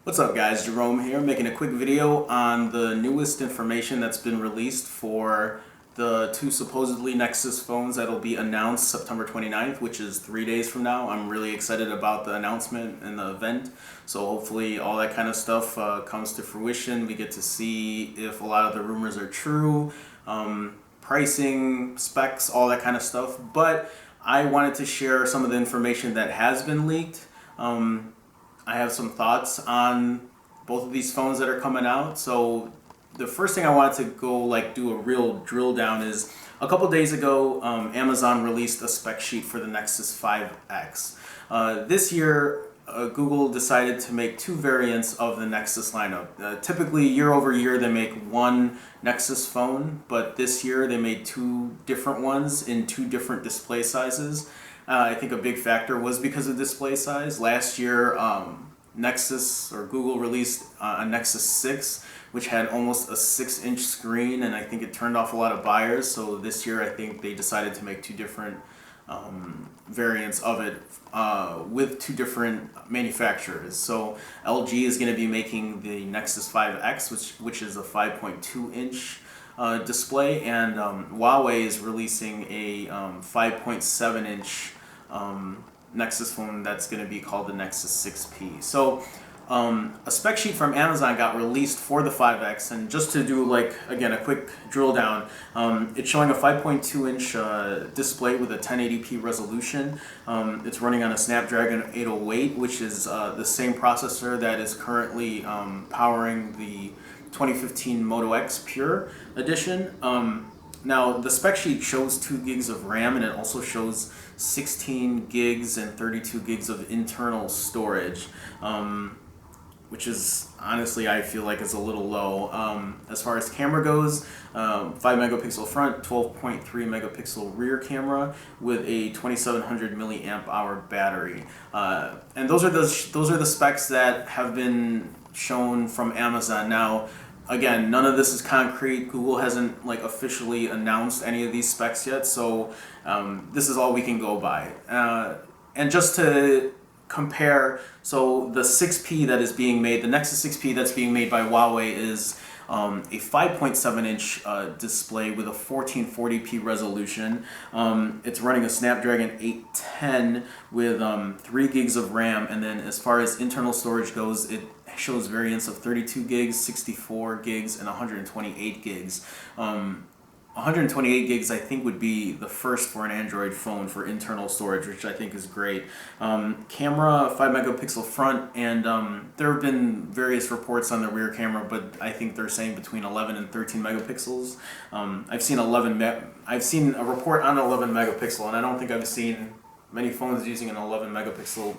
What's up guys, Jerome here, making a quick video on the newest information that's been released for the two supposedly Nexus phones that'll be announced September 29th, which is 3 days from now. I'm really excited about the announcement and the event, so hopefully all that kind of stuff comes to fruition. We get to see if a lot of the rumors are true, pricing, specs, all that kind of stuff, but I wanted to share some of the information that has been leaked. I have some thoughts on both of these phones that are coming out. So the first thing I wanted to go do a real drill down is a couple days ago, Amazon released a spec sheet for the Nexus 5X. This year, Google decided to make two variants of the Nexus lineup. Typically, year over year, they make one Nexus phone, but this year they made two different ones in two different display sizes. I think a big factor was because of display size. Last year, Nexus or Google released a Nexus 6, which had almost a 6-inch screen, and I think it turned off a lot of buyers. So this year, I think they decided to make two different variants of it with two different manufacturers. So LG is going to be making the Nexus 5X, which is a 5.2-inch display, and Huawei is releasing a 5.7-inch Nexus phone that's going to be called the Nexus 6P. So a spec sheet from Amazon got released for the 5X, and just to do again a quick drill down, it's showing a 5.2-inch display with a 1080p resolution. It's running on a Snapdragon 808, which is the same processor that is currently powering the 2015 Moto X Pure Edition. Now, the spec sheet shows 2 gigs of RAM, and it also shows 16 gigs and 32 gigs of internal storage, which is honestly, I feel like is a little low. As far as camera goes, 5 megapixel front, 12.3 megapixel rear camera with a 2700 milliamp hour battery. And those are the specs that have been shown from Amazon. Now, again, none of this is concrete. Google hasn't officially announced any of these specs yet, so this is all we can go by. And just to compare, so the 6P that is being made, the Nexus 6P that's being made by Huawei is a 5.7-inch display with a 1440p resolution. It's running a Snapdragon 810 with 3 gigs of RAM, and then as far as internal storage goes, it shows variants of 32 gigs, 64 gigs, and 128 gigs. 128 gigs I think would be the first for an Android phone for internal storage, which I think is great. Camera, 5 megapixel front, and there have been various reports on the rear camera, but I think they're saying between 11 and 13 megapixels. I've seen a report on 11 megapixel, and I don't think I've seen many phones using an 11 megapixel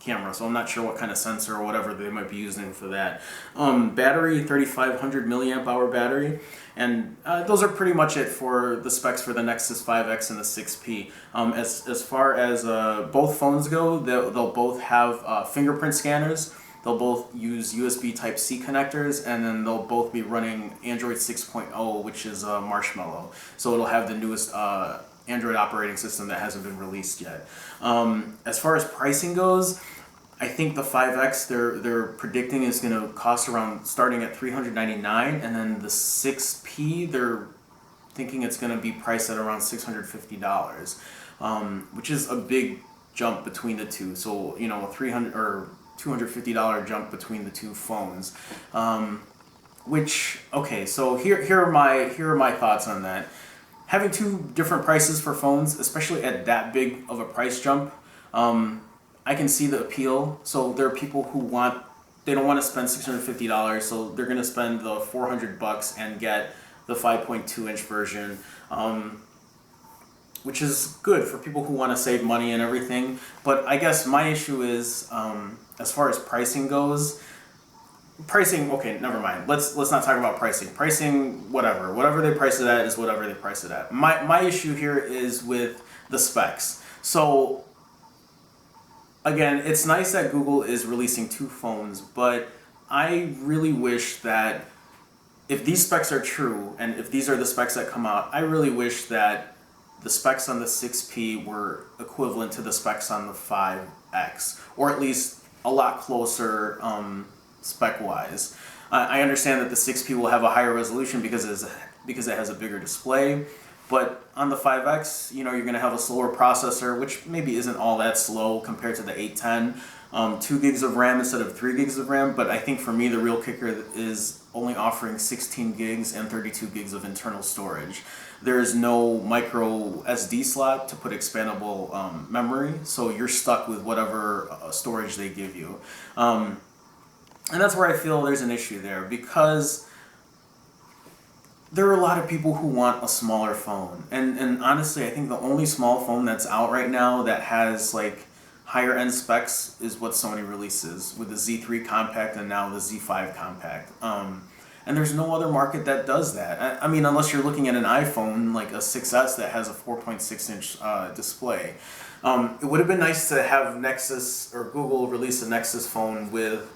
camera, so I'm not sure what kind of sensor or whatever they might be using for that. Battery, 3500 milliamp hour battery, and those are pretty much it for the specs for the Nexus 5X and the 6P. As far as both phones go, they'll both have fingerprint scanners. They'll both use USB Type-C connectors, and then they'll both be running Android 6.0, which is Marshmallow. So it'll have the newest Android operating system that hasn't been released yet. As far as pricing goes, I think the 5X they're predicting is going to cost around starting at $399, and then the 6P they're thinking it's going to be priced at around $650, which is a big jump between the two. So a $300 or $250 jump between the two phones. So here are my thoughts on that. Having two different prices for phones, especially at that big of a price jump, I can see the appeal. So there are people who they don't want to spend $650, so they're going to spend the $400 and get the 5.2-inch version, which is good for people who want to save money and everything. But I guess my issue is, as far as pricing goes, okay, never mind. Let's not talk about pricing. Pricing, whatever they price it at is whatever they price it at. My issue here is with the specs. So again, it's nice that Google is releasing two phones, but I really wish that if these specs are true, and if these are the specs that come out, I really wish that the specs on the 6P were equivalent to the specs on the 5X, or at least a lot closer spec wise. I understand that the 6P will have a higher resolution because it has a bigger display, but on the 5X, you know, you're going to have a slower processor, which maybe isn't all that slow compared to the 810. 2 gigs of RAM instead of 3 gigs of RAM, but I think for me the real kicker is only offering 16 gigs and 32 gigs of internal storage. There is no micro SD slot to put expandable memory, so you're stuck with whatever storage they give you. And that's where I feel there's an issue there, because there are a lot of people who want a smaller phone. And honestly, I think the only small phone that's out right now that has like higher end specs is what Sony releases with the Z3 Compact and now the Z5 Compact. And there's no other market that does that. I mean, unless you're looking at an iPhone like a 6S that has a 4.6 inch display. It would have been nice to have Nexus or Google release a Nexus phone with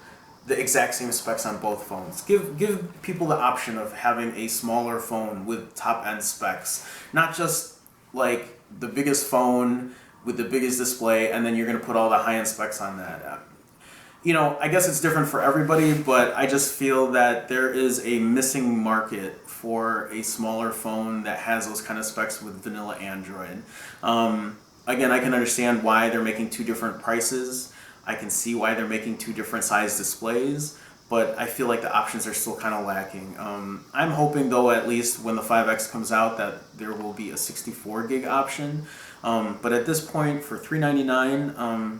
the exact same specs on both phones. Give people the option of having a smaller phone with top end specs, not just like the biggest phone with the biggest display and then you're going to put all the high end specs on that. You know, I guess it's different for everybody, but I just feel that there is a missing market for a smaller phone that has those kind of specs with vanilla Android. Again, I can understand why they're making two different prices. I can see why they're making two different size displays, but I feel like the options are still kind of lacking. I'm hoping though, at least when the 5X comes out, that there will be a 64 gig option. But at this point, for $399,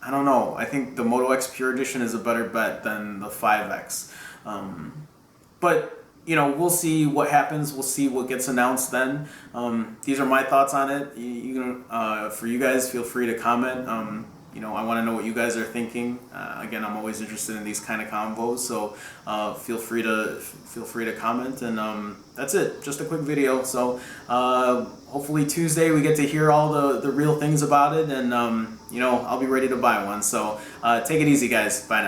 I don't know. I think the Moto X Pure Edition is a better bet than the 5X. But you know, we'll see what happens. We'll see what gets announced then. These are my thoughts on it. For you guys, feel free to comment. You know, I want to know what you guys are thinking. Again, I'm always interested in these kind of combos, so feel free to comment. And that's it. Just a quick video. So hopefully Tuesday we get to hear all the real things about it, and you know, I'll be ready to buy one. So take it easy, guys. Bye now.